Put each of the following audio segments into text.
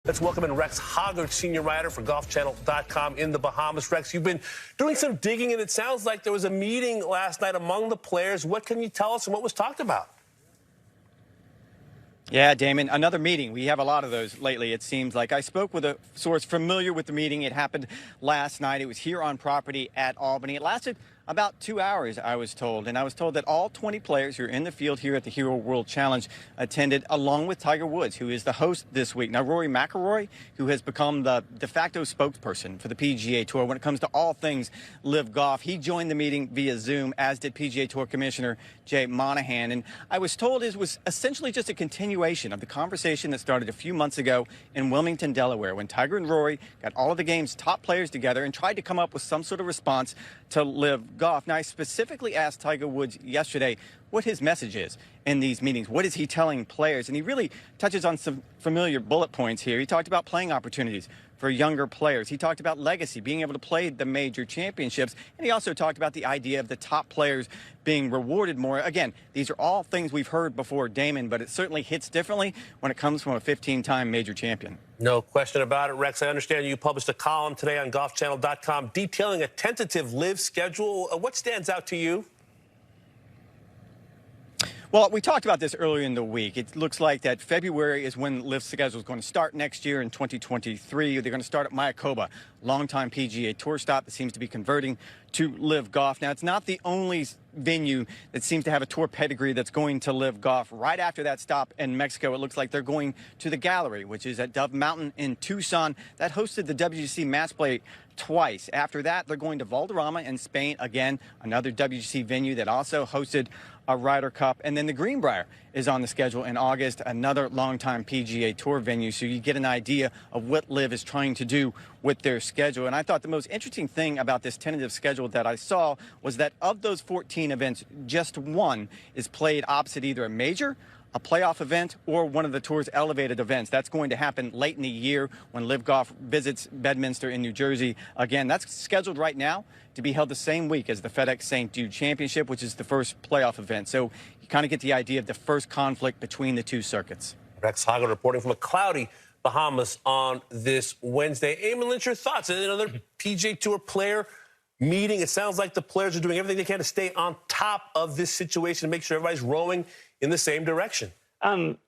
Let's welcome in Rex Hoggard, senior writer for GolfChannel.com in the Bahamas. Rex, you've been doing some digging, and it sounds like there was a meeting last night among the players. What can you tell us and what was talked about? Yeah, Damon, another meeting. We have a lot of those lately, it seems like. I spoke with a source familiar with the meeting. It happened last night. It was here on property at Albany. It lasted about 2 hours, I was told. And I was told that all 20 players who are in the field here at the Hero World Challenge attended, along with Tiger Woods, who is the host this week. Now, Rory McIlroy, who has become the de facto spokesperson for the PGA Tour when it comes to all things LIV Golf, he joined the meeting via Zoom, as did PGA Tour Commissioner Jay Monahan. And I was told it was essentially just a continuation of the conversation that started a few months ago in Wilmington, Delaware, when Tiger and Rory got all of the game's top players together and tried to come up with some sort of response to LIV Golf. Now, I specifically asked Tiger Woods yesterday what his message is in these meetings. What is he telling players? And he really touches on some familiar bullet points here. He talked about playing opportunities for younger players. He talked about legacy, being able to play the major championships. And he also talked about the idea of the top players being rewarded more. Again, these are all things we've heard before, Damon, but it certainly hits differently when it comes from a 15-time major champion. No question about it, Rex. I understand you published a column today on GolfChannel.com detailing a tentative LIV schedule. What stands out to you? Well, we talked about this earlier in the week. It looks like that February is when LIV's schedule is going to start next year in 2023. They're going to start at Mayakoba, longtime PGA Tour stop that seems to be converting to LIV Golf. Now, it's not the only venue that seems to have a tour pedigree that's going to LIV Golf. Right after that stop in Mexico, it looks like they're going to the Gallery, which is at Dove Mountain in Tucson. That hosted the WGC Match Play twice. After that, they're going to Valderrama in Spain, again, another WGC venue that also hosted a Ryder Cup. And then the Greenbrier is on the schedule in August, another longtime PGA Tour venue. So you get an idea of what LIV is trying to do with their schedule. And I thought the most interesting thing about this tentative schedule that I saw was that of those 14 events, just one is played opposite either a major, a playoff event, or one of the tour's elevated events. That's going to happen late in the year when LIV Golf visits Bedminster in New Jersey. Again, that's scheduled right now to be held the same week as the FedEx St. Jude Championship, which is the first playoff event. So you kind of get the idea of the first conflict between the two circuits. Rex Hoggard reporting from a cloudy Bahamas on this Wednesday. Eamon Lynch, your thoughts? Another PGA Tour player meeting. It sounds like the players are doing everything they can to stay on top of this situation and make sure everybody's rowing in the same direction.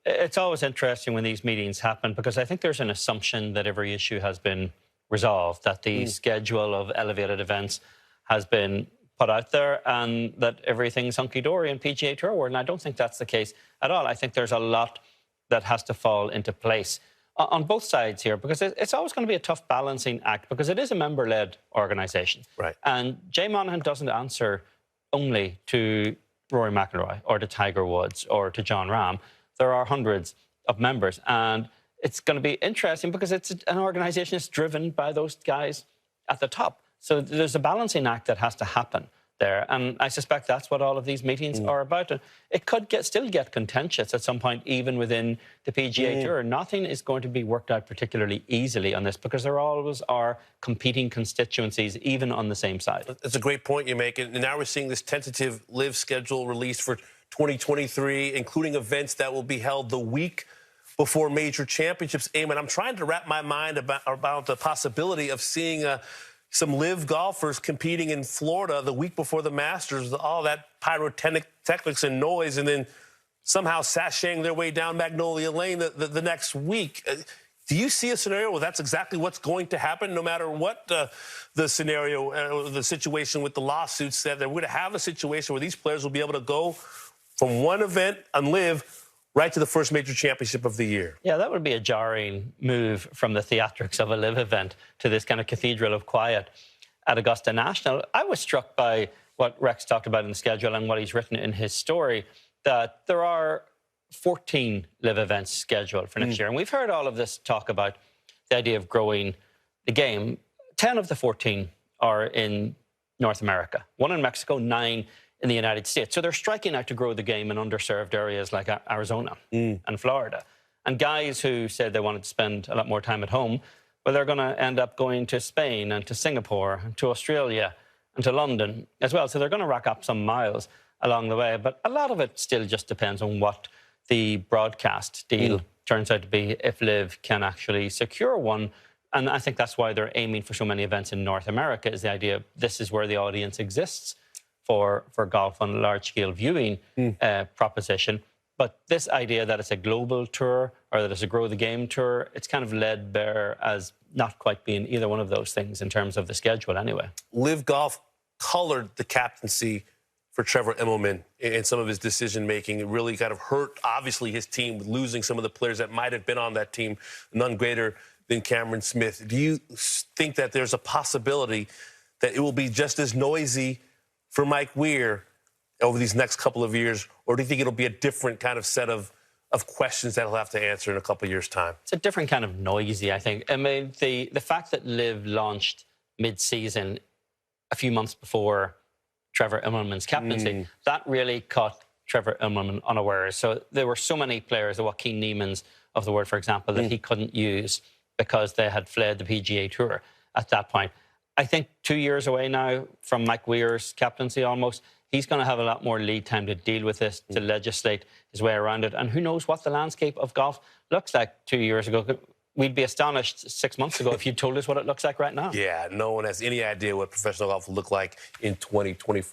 It's always interesting when these meetings happen because I think there's an assumption that every issue has been resolved, that the schedule of elevated events has been put out there and that everything's hunky-dory in PGA Tour world. And I don't think that's the case at all. I think there's a lot that has to fall into place on both sides here because it's always going to be a tough balancing act because it is a member-led organisation. Right. And Jay Monahan doesn't answer only to Rory McIlroy or to Tiger Woods or to John Rahm. There are hundreds of members. And it's going to be interesting because it's an organisation that's driven by those guys at the top. So there's a balancing act that has to happen there. And I suspect that's what all of these meetings are about. And it could still get contentious at some point, even within the PGA Tour. Nothing is going to be worked out particularly easily on this because there always are competing constituencies, even on the same side. That's a great point you make. And now we're seeing this tentative LIV schedule released for 2023, including events that will be held the week before major championships. Eamon, I'm trying to wrap my mind about the possibility of seeing some LIV golfers competing in Florida the week before the Masters, all that pyrotechnics and noise, and then somehow sashaying their way down Magnolia Lane the next week. Do you see a scenario where that's exactly what's going to happen, no matter what the scenario, the situation with the lawsuits said? That we're going to have a situation where these players will be able to go from one event on LIV right to the first major championship of the year. Yeah, that would be a jarring move from the theatrics of a LIV event to this kind of cathedral of quiet at Augusta National. I was struck by what Rex talked about in the schedule and what he's written in his story, that there are 14 LIV events scheduled for next year. And we've heard all of this talk about the idea of growing the game. 10 of the 14 are in North America, 1 in Mexico, 9 in the United States. So they're striking out to grow the game in underserved areas like Arizona and Florida. And guys who said they wanted to spend a lot more time at home, well, they're going to end up going to Spain and to Singapore and to Australia and to London as well. So they're going to rack up some miles along the way. But a lot of it still just depends on what the broadcast deal turns out to be if LIV can actually secure one. And I think that's why they're aiming for so many events in North America, is the idea this is where the audience exists for golf on a large-scale viewing proposition. But this idea that it's a global tour or that it's a grow the game tour, it's kind of led bare as not quite being either one of those things in terms of the schedule anyway. LIV Golf colored the captaincy for Trevor Immelman in some of his decision-making. It really kind of hurt, obviously, his team with losing some of the players that might have been on that team, none greater than Cameron Smith. Do you think that there's a possibility that it will be just as noisy for Mike Weir over these next couple of years, or do you think it'll be a different kind of set of questions that he'll have to answer in a couple of years' time? It's a different kind of noisy, I think. I mean, the fact that LIV launched mid-season a few months before Trevor Immelman's captaincy, that really caught Trevor Immelman unawares. So there were so many players, the Joaquin Niemans of the world, for example, that he couldn't use because they had fled the PGA Tour at that point. I think 2 years away now from Mike Weir's captaincy almost, he's going to have a lot more lead time to deal with this, to legislate his way around it. And who knows what the landscape of golf looks like 2 years ago. We'd be astonished 6 months ago if you told us what it looks like right now. Yeah, no one has any idea what professional golf will look like in 2024.